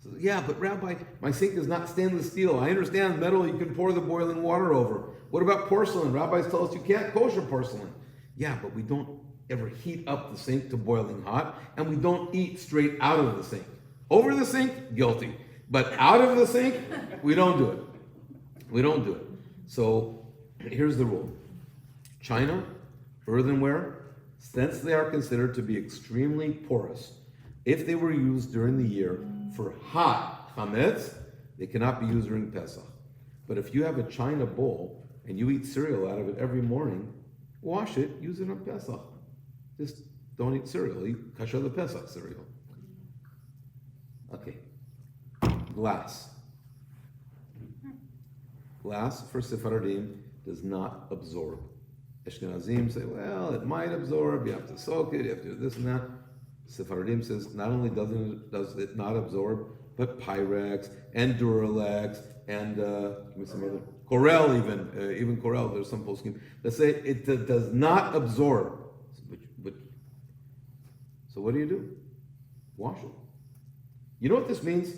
So, yeah, but Rabbi, my sink is not stainless steel. I understand metal, you can pour the boiling water over. What about porcelain? Rabbis tell us you can't kosher porcelain. Yeah, but we don't ever heat up the sink to boiling hot, and we don't eat straight out of the sink. Over the sink, guilty. But out of the sink, we don't do it. We don't do it. So here's the rule. China, earthenware, since they are considered to be extremely porous, if they were used during the year for hot chametz, they cannot be used during Pesach. But if you have a China bowl and you eat cereal out of it every morning, wash it, use it on Pesach. Just don't eat cereal. Eat kasher the Pesach cereal. Okay. Glass. Glass for Sephardim does not absorb. Ashkenazim say, well, it might absorb, you have to soak it, you have to do this and that. Sephardim says, not only does it not absorb, but Pyrex and Duralex and give me some other, Corel even Corel, there's some poskim that say it does not absorb. So what do? Wash it. You know what this means?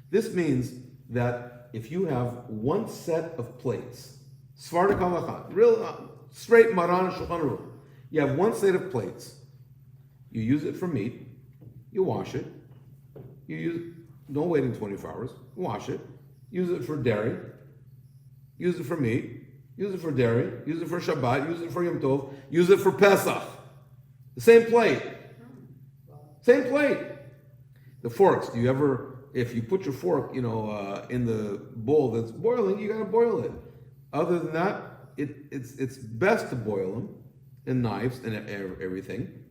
This means that if you have one set of plates, Sephardic halacha, real straight Maran Shulchan Aruch, you have one set of plates. You use it for meat, you wash it. Don't wait in 24 hours. Wash it. Use it for dairy. Use it for meat. Use it for dairy. Use it for Shabbat. Use it for Yom Tov. Use it for Pesach. The same plate. Same plate. The forks. Do you ever, if you put your fork, in the bowl that's boiling, you got to boil it. Other than that, it's best to boil them, and knives and everything.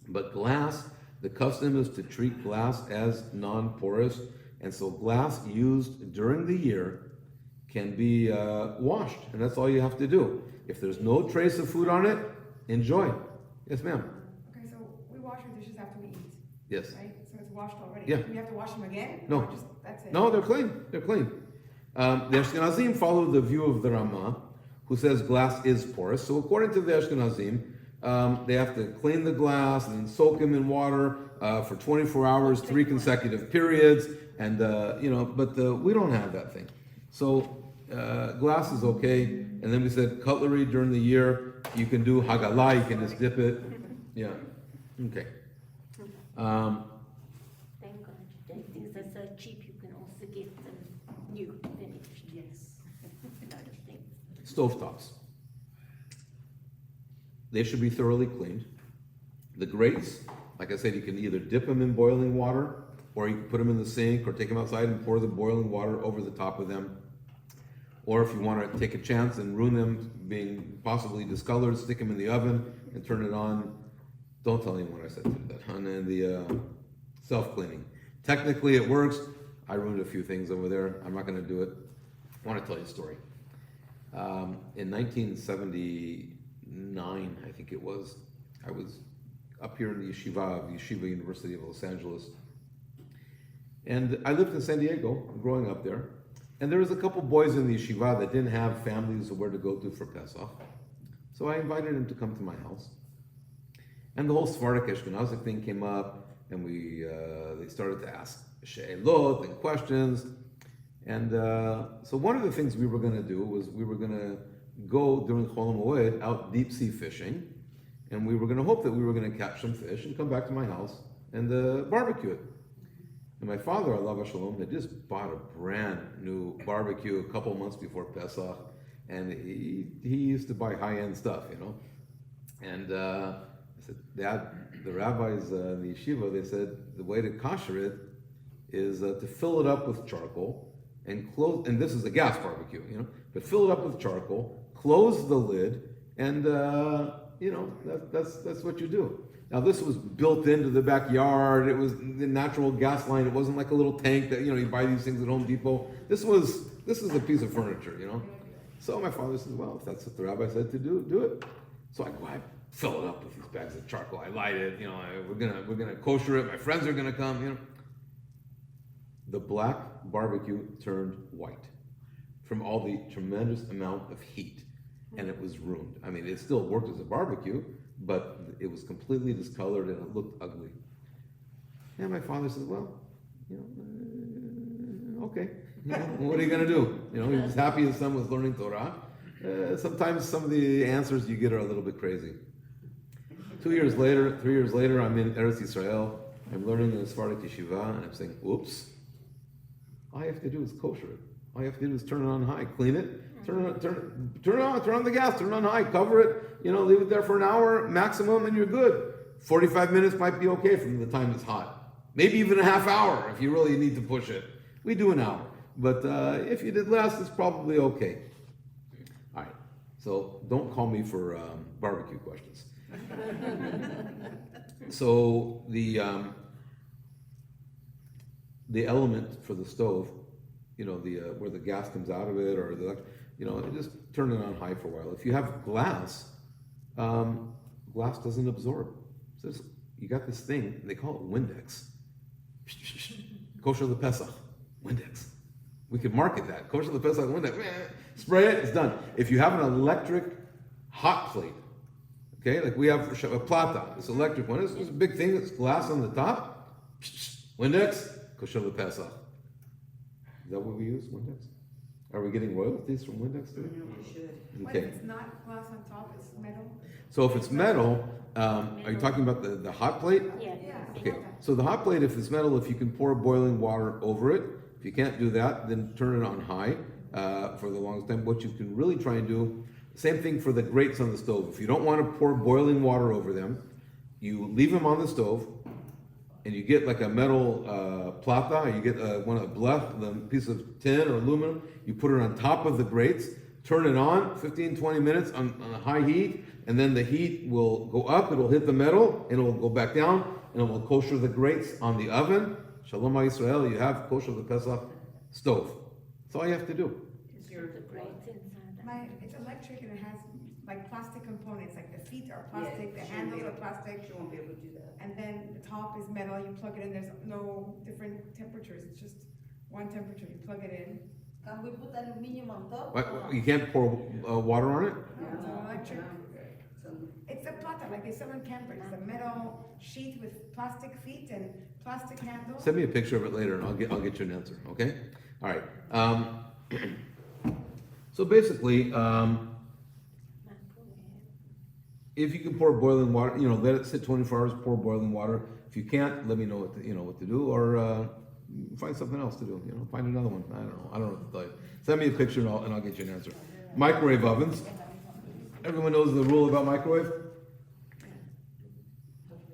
But glass, the custom is to treat glass as non-porous, and so glass used during the year can be washed, and that's all you have to do. If there's no trace of food on it, enjoy. Yes, ma'am. Okay, so we wash our dishes after we eat, Yes. right? So it's washed already. Yeah. Do we have to wash them again? No. Or that's it? No, they're clean. They're clean. The Ashkenazim follow the view of the Rama, who says glass is porous. So according to the Ashkenazim, they have to clean the glass and then soak them in water for 24 hours, 3 consecutive periods, and but we don't have that thing. So glass is okay, and then we said cutlery during the year you can do hagalah, you can just dip it. Yeah. Okay. Thank God. Things are so cheap, you can also get them new, finished. Yes. A lot of things. Stovetops. They should be thoroughly cleaned. The grates, like I said, you can either dip them in boiling water, or you can put them in the sink, or take them outside and pour the boiling water over the top of them. Or if you want to take a chance and ruin them being possibly discolored, stick them in the oven and turn it on. Don't tell anyone I said to do that. And then the self-cleaning. Technically it works. I ruined a few things over there. I'm not going to do it. I want to tell you a story. In 1979, I think it was, I was up here in the Yeshiva University of Los Angeles. And I lived in San Diego, growing up there. And there was a couple boys in the yeshiva that didn't have families or where to go to for Pesach. So I invited them to come to my house. And the whole Sephardic Ashkenazic thing came up, and they started to ask she'elot and questions. And so one of the things we were going to do was we were going to go during Chol HaMoed out deep sea fishing, and we were going to hope that we were going to catch some fish and come back to my house and barbecue it. And my father, alav shalom, had just bought a brand new barbecue a couple months before Pesach, and he used to buy high-end stuff, And I said, Dad, the rabbis in the yeshiva, they said the way to kosher it is to fill it up with charcoal and close. And this is a gas barbecue, but fill it up with charcoal, close the lid, and that's what you do. Now this was built into the backyard. It was the natural gas line. It wasn't like a little tank that you buy these things at Home Depot. This is a piece of furniture, So my father says, well, if that's what the rabbi said to do, do it. So I go, I fill it up with these bags of charcoal. I light it. We're gonna kosher it. My friends are gonna come. The black barbecue turned white from all the tremendous amount of heat, and it was ruined. I mean, it still worked as a barbecue, but it was completely discolored and it looked ugly. And my father says, well, okay. What are you going to do? He was happy his son was learning Torah. Sometimes some of the answers you get are a little bit crazy. 3 years later, I'm in Eretz Yisrael. I'm learning in the Sephardic Yeshiva, and I'm saying, oops. All I have to do is kosher it. All you have to do is turn it on high, clean it, turn on the gas, turn it on high, cover it, leave it there for an hour maximum, and you're good. 45 minutes might be okay from the time it's hot. Maybe even a half hour if you really need to push it. We do an hour. But if you did less, it's probably okay. All right. So don't call me for barbecue questions. So the element for the stove, you know, the where the gas comes out of it, or the, you know, just turn it on high for a while. If you have glass, glass doesn't absorb. So you got this thing, they call it Windex. Kosher the Pesach, Windex. We could market that. Kosher the Pesach, Windex. Spray it, it's done. If you have an electric hot plate, okay, like we have a plata, this electric one, it's a big thing, it's glass on the top, Windex, Kosher the Pesach. Is that what we use, Windex? Are we getting royalties from Windex too? We should. What Okay. if it's not glass on top, it's metal? So if it's metal, are you talking about the hot plate? Yeah. Yeah. Okay, so the hot plate, if it's metal, if you can pour boiling water over it, if you can't do that, then turn it on high for the longest time. What you can really try and do, same thing for the grates on the stove. If you don't want to pour boiling water over them, you leave them on the stove, and you get like a metal plata, you get one of the piece of tin or aluminum, you put it on top of the grates, turn it on 15, 20 minutes on a high heat, and then the heat will go up, it'll hit the metal, and it'll go back down, and it will kosher the grates on the oven. Shalom Yisrael, you have kosher the Pesach stove. That's all you have to do. It's the grates inside. It's electric and it has like plastic components, like the feet are plastic, the Yeah, handles are plastic, She won't be able to do that. and then the top is metal, you plug it in, there's no different temperatures, it's just one temperature, you plug it in. Can we put aluminum on top? You can't pour water on it? It's an electric, So, it's a plata, like they sell in campers, it's a metal sheet with plastic feet and plastic handles. Send me a picture of it later, and I'll get you an answer. Okay. All right. So basically, if you can pour boiling water, you know, let it sit 24 hours. Pour boiling water. If you can't, let me know what to do, or find something else to do. You know, find another one. I don't know what to tell you. Send me a picture, and I'll get you an answer. Microwave ovens. Everyone knows the rule about microwave.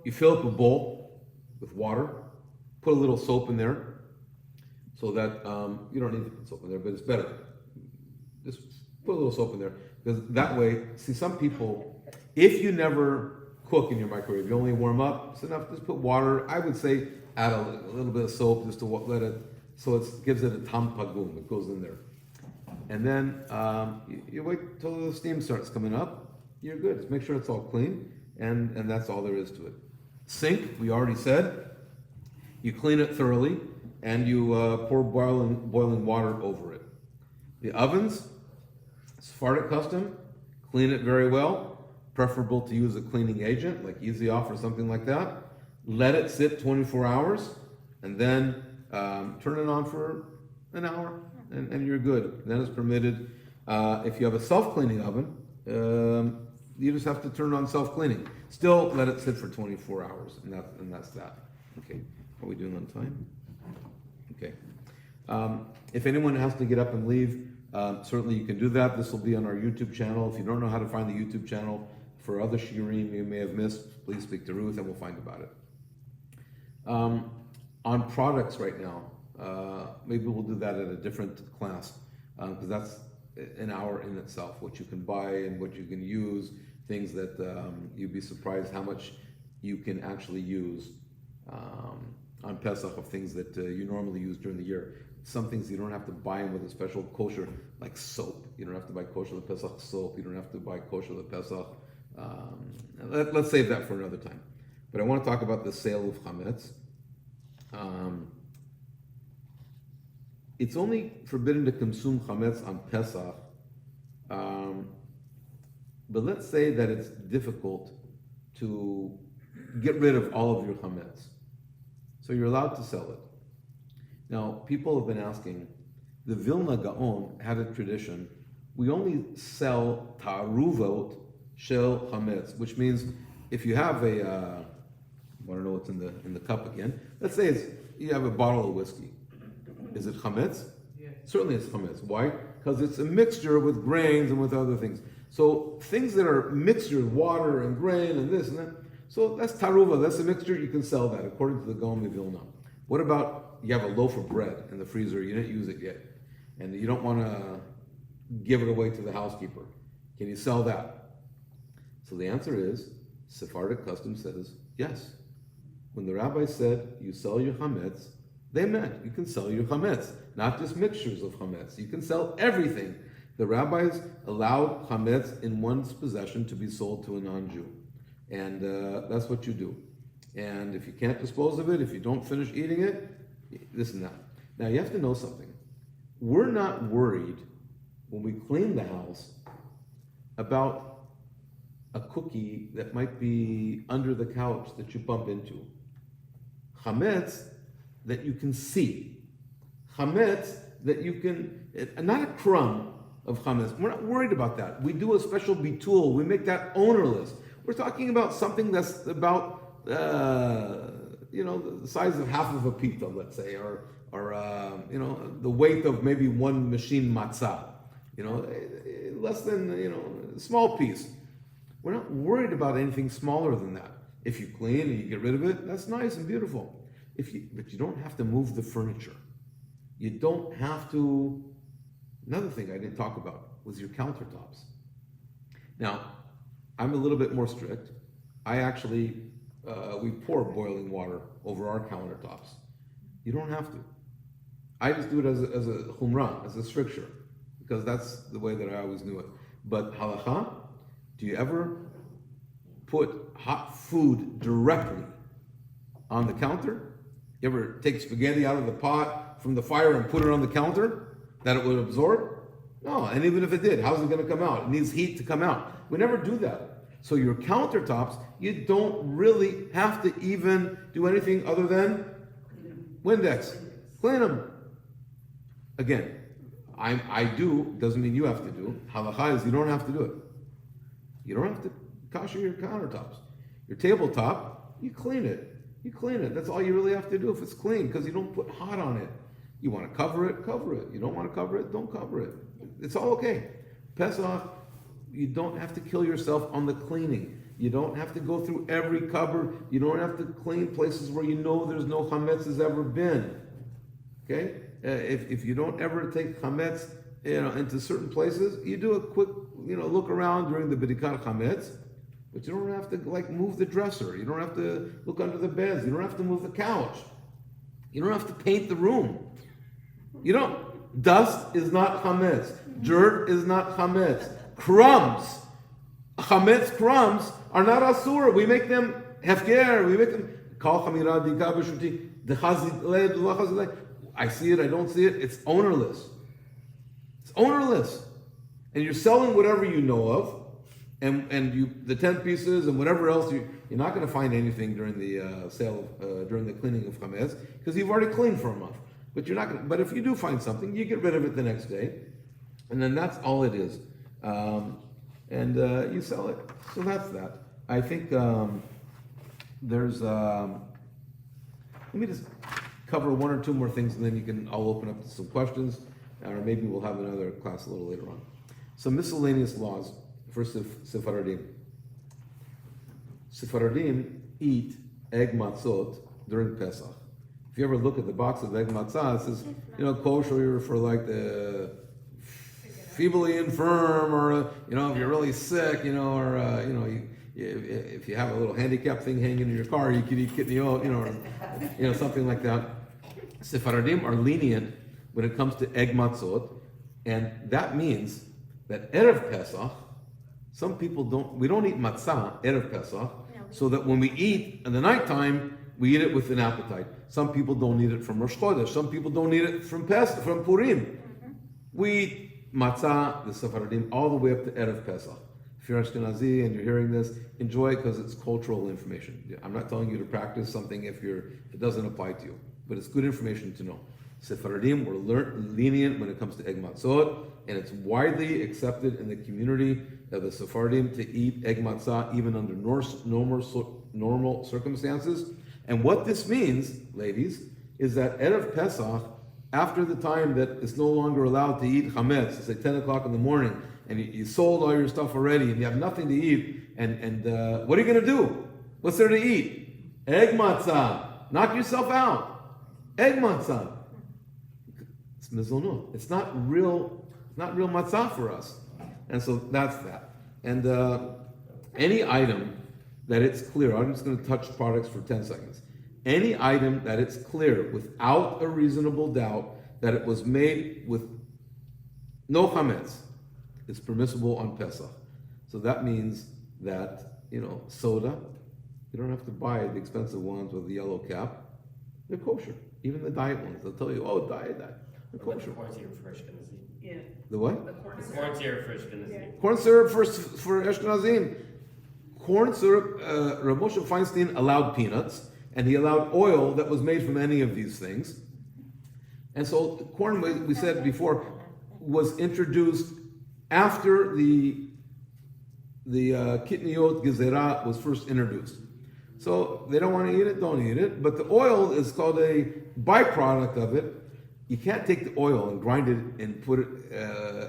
You fill up a bowl with water, put a little soap in there, so that you don't need to put soap in there, but it's better. Just put a little soap in there, because that way, see, some people, if you never cook in your microwave, you only warm up, it's enough, just put water, I would say add a little bit of soap just to let it, so it gives it a tam pagum, it goes in there. And then you wait till the steam starts coming up, you're good. Just make sure it's all clean, and that's all there is to it. Sink, we already said, you clean it thoroughly, and you pour boiling water over it. The ovens, Sephardic custom, clean it very well, preferable to use a cleaning agent like Easy Off or something like that. Let it sit 24 hours, and then turn it on for an hour, and you're good. Then it's permitted. If you have a self-cleaning oven, you just have to turn on self-cleaning. Still, let it sit for 24 hours, and that's that. Okay, are we doing on time? Okay. If anyone has to get up and leave, certainly you can do that. This will be on our YouTube channel. If you don't know how to find the YouTube channel for other shiurim you may have missed, please speak to Ruth and we'll find about it. On products right now, maybe we'll do that at a different class, because that's an hour in itself, what you can buy and what you can use, things that you'd be surprised how much you can actually use on Pesach of things that you normally use during the year. Some things you don't have to buy them with a special kosher, like soap. You don't have to buy kosher the Pesach soap. You don't have to buy kosher the Pesach. Let's save that for another time. But I want to talk about the sale of chametz. It's only forbidden to consume chametz on Pesach. But let's say that it's difficult to get rid of all of your chametz. So you're allowed to sell it. Now, people have been asking, the Vilna Gaon had a tradition, we only sell ta'aruvot shel chametz, which means if you have a, I want to know what's in the cup again, let's say you have a bottle of whiskey. Is it chametz? Yeah. Certainly it's chametz. Why? Because it's a mixture with grains and with other things. So things that are mixture, water and grain and this and that, so that's taruva, that's a mixture, you can sell that according to the Gaon of Vilna. What about you have a loaf of bread in the freezer, you didn't use it yet, and you don't want to give it away to the housekeeper. Can you sell that? So the answer is, Sephardic custom says, yes, When the rabbi said you sell your chametz, they meant you can sell your chametz, not just mixtures of chametz. You can sell everything. The rabbis allowed chametz in one's possession to be sold to a non-Jew. And that's what you do. And if you can't dispose of it, if you don't finish eating it, this and that. Now you have to know something. We're not worried when we clean the house about a cookie that might be under the couch that you bump into. Chametz that you can see. Chametz that you can, not a crumb of chametz. We're not worried about that. We do a special bitul. We make that ownerless. We're talking about something that's about, the size of half of a pita, let's say, or the weight of maybe one machine matzah. Less than, a small piece. We're not worried about anything smaller than that. If you clean and you get rid of it, that's nice and beautiful. But you don't have to move the furniture. You don't have to. Another thing I didn't talk about was your countertops. Now, I'm a little bit more strict. I actually, we pour boiling water over our countertops. You don't have to. I just do it as a humrah, as a stricture, because that's the way that I always knew it. But halacha, do you ever put hot food directly on the counter? You ever take spaghetti out of the pot from the fire and put it on the counter that it would absorb? No, and even if it did, how's it going to come out? It needs heat to come out. We never do that. So your countertops, you don't really have to even do anything other than Windex. Clean them. Again, I do, doesn't mean you have to do. Halacha is you don't have to do it. You don't have to kosher your countertops. Your tabletop, you clean it. You clean it. That's all you really have to do if it's clean, because you don't put hot on it. You want to cover it, cover it. You don't want to cover it, don't cover it. It's all okay. Pesach, you don't have to kill yourself on the cleaning. You don't have to go through every cupboard. You don't have to clean places where you know there's no chametz has ever been. Okay? If you don't ever take chametz, into certain places, you do a quick, look around during the bedikat chametz, but you don't have to move the dresser. You don't have to look under the beds. You don't have to move the couch. You don't have to paint the room. You don't. Dust is not chametz. Dirt is not chametz. Crumbs, chametz crumbs are not asur. We make them hefker. We make them kal chamira dika b'shuti dechazid led lachazid. I see it. I don't see it. It's ownerless. It's ownerless, and you're selling whatever you know of, and you the 10 pieces and whatever else you're not going to find anything during the sale during the cleaning of chametz because you've already cleaned for a month. But you're not going. But if you do find something, you get rid of it the next day, and then that's all it is, and you sell it. So that's that. I think there's. Let me just cover one or two more things, and then I'll open up to some questions, or maybe we'll have another class a little later on. Some miscellaneous laws for Sephardim. Sephardim eat egg matzot during Pesach. If you ever look at the box of egg matzah, it says, kosher for the feebly infirm, or if you're really sick, or if you have a little handicap thing hanging in your car, you could eat kitniot, or something like that. Sephardim are lenient when it comes to egg matzot, and that means that erev Pesach, some people we don't eat matzah erev Pesach, so that when we eat in the nighttime, we eat it with an appetite. Some people don't eat it from Rosh Chodesh. Some people don't eat it from Pesach, from Purim. Mm-hmm. We eat matzah, the Sephardim, all the way up to erev Pesach. If you're Ashkenazi and you're hearing this, enjoy it because it's cultural information. I'm not telling you to practice something if it doesn't apply to you, but it's good information to know. Sephardim were lenient when it comes to egg matzot, and it's widely accepted in the community of the Sephardim to eat egg matzah even under normal circumstances. And what this means, ladies, is that erev Pesach, after the time that it's no longer allowed to eat chametz, it's like 10 o'clock in the morning, and you sold all your stuff already, and you have nothing to eat, and what are you going to do? What's there to eat? Egg matzah. Knock yourself out. Egg matzah. It's mizonot. It's not real matzah for us. And so that's that. And any item that it's clear, I'm just going to touch products for 10 seconds. any item that it's clear without a reasonable doubt that it was made with no chametz, it's permissible on Pesach. So that means that, soda, you don't have to buy the expensive ones with the yellow cap. They're kosher. Even the diet ones, they'll tell you, oh, diet. They're But kosher. the corn syrup for Ashkenazim. Yeah. The what? The corn The syrup. corn syrup for Ashkenazim. Corn syrup for Ashkenazim. Corn syrup, Rav Moshe Feinstein allowed peanuts, and he allowed oil that was made from any of these things. And so corn, we said before, was introduced after the Kitniot Gezerah was first introduced. So they don't want to eat it, don't eat it. But the oil is called a byproduct of it. You can't take the oil and grind it and put it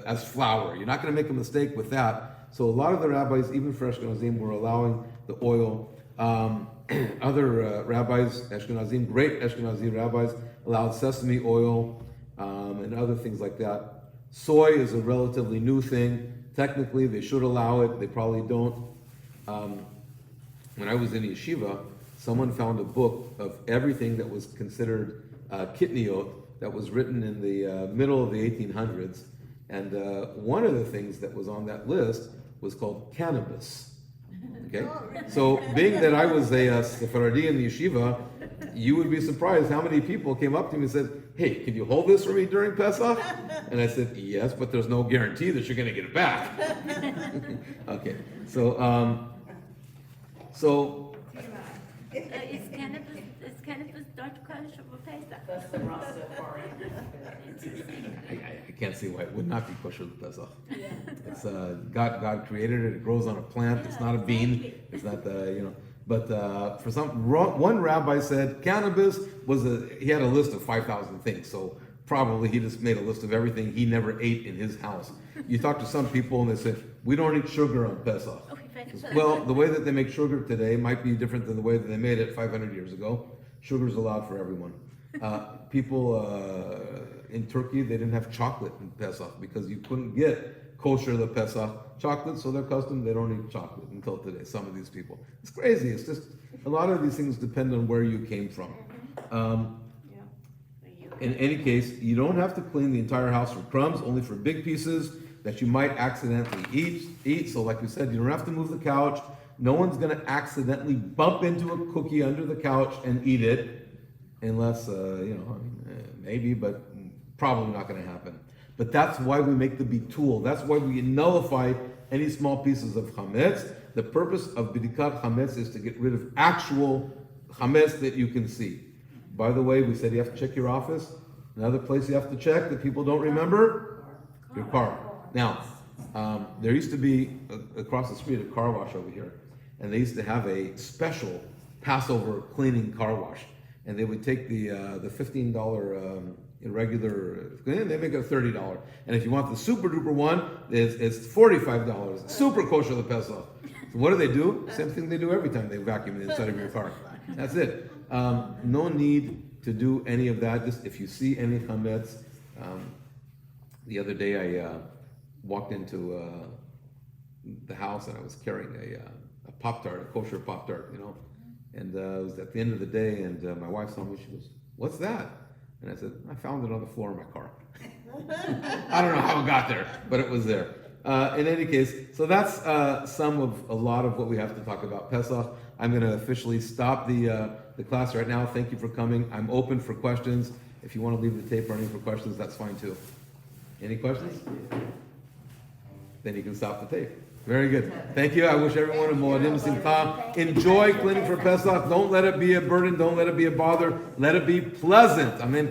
as flour. You're not going to make a mistake with that. So a lot of the rabbis, even for Ashkenazim, were allowing the oil. Other rabbis, Ashkenazim, great Ashkenazi rabbis, allowed sesame oil and other things like that. Soy is a relatively new thing. Technically, they should allow it. They probably don't. When I was in yeshiva, someone found a book of everything that was considered kitniot that was written in the middle of the 1800s. And one of the things that was on that list was called cannabis. Okay? So being that I was a Sephardi in the yeshiva, you would be surprised how many people came up to me and said, hey, can you hold this for me during Pesach? And I said, yes, but there's no guarantee that you're going to get it back. Okay, so Is cannabis not kosher for Pesach? That's the Rasta part. I can't see why it would not be kosher with Pesach. It's God created it. It grows on a plant. It's not a bean. It's not But for one rabbi said cannabis he had a list of 5,000 things. So probably he just made a list of everything he never ate in his house. You talk to some people and they say, we don't eat sugar on Pesach. Well, the way that they make sugar today might be different than the way that they made it 500 years ago. Sugar's allowed for everyone. People in Turkey, they didn't have chocolate in Pesach because you couldn't get kosher the Pesach chocolate, so they're accustomed, they don't eat chocolate until today, some of these people. It's crazy. It's just, a lot of these things depend on where you came from. In any case, you don't have to clean the entire house for crumbs, only for big pieces that you might accidentally eat. So like we said, you don't have to move the couch. No one's going to accidentally bump into a cookie under the couch and eat it, unless, maybe, but probably not going to happen. But that's why we make the bitul. That's why we nullify any small pieces of chametz. The purpose of bidikat chametz is to get rid of actual chametz that you can see. By the way, we said you have to check your office. Another place you have to check that people don't remember, your car. Now, there used to be across the street a car wash over here, and they used to have a special Passover cleaning car wash, and they would take the $15 irregular, they make it a $30, and if you want the super duper one, it's $45. Super kosher the Pesach. So what do? Same thing they do every time they vacuum the inside of your car. That's it. No need to do any of that. Just if you see any chametz. The other day I walked into the house and I was carrying a Pop-Tart, a kosher Pop-Tart, and it was at the end of the day, and my wife saw me. She goes, "What's that?" And I said, "I found it on the floor of my car." I don't know how it got there, but it was there. In any case, so that's a lot of what we have to talk about Pesach. I'm going to officially stop the class right now. Thank you for coming. I'm open for questions. If you want to leave the tape running for questions, that's fine too. Any questions? Then you can stop the tape. Very good. Thank you. I wish everyone a Moadim Simcha. Enjoy cleaning for Pesach. Don't let it be a burden. Don't let it be a bother. Let it be pleasant. Amen.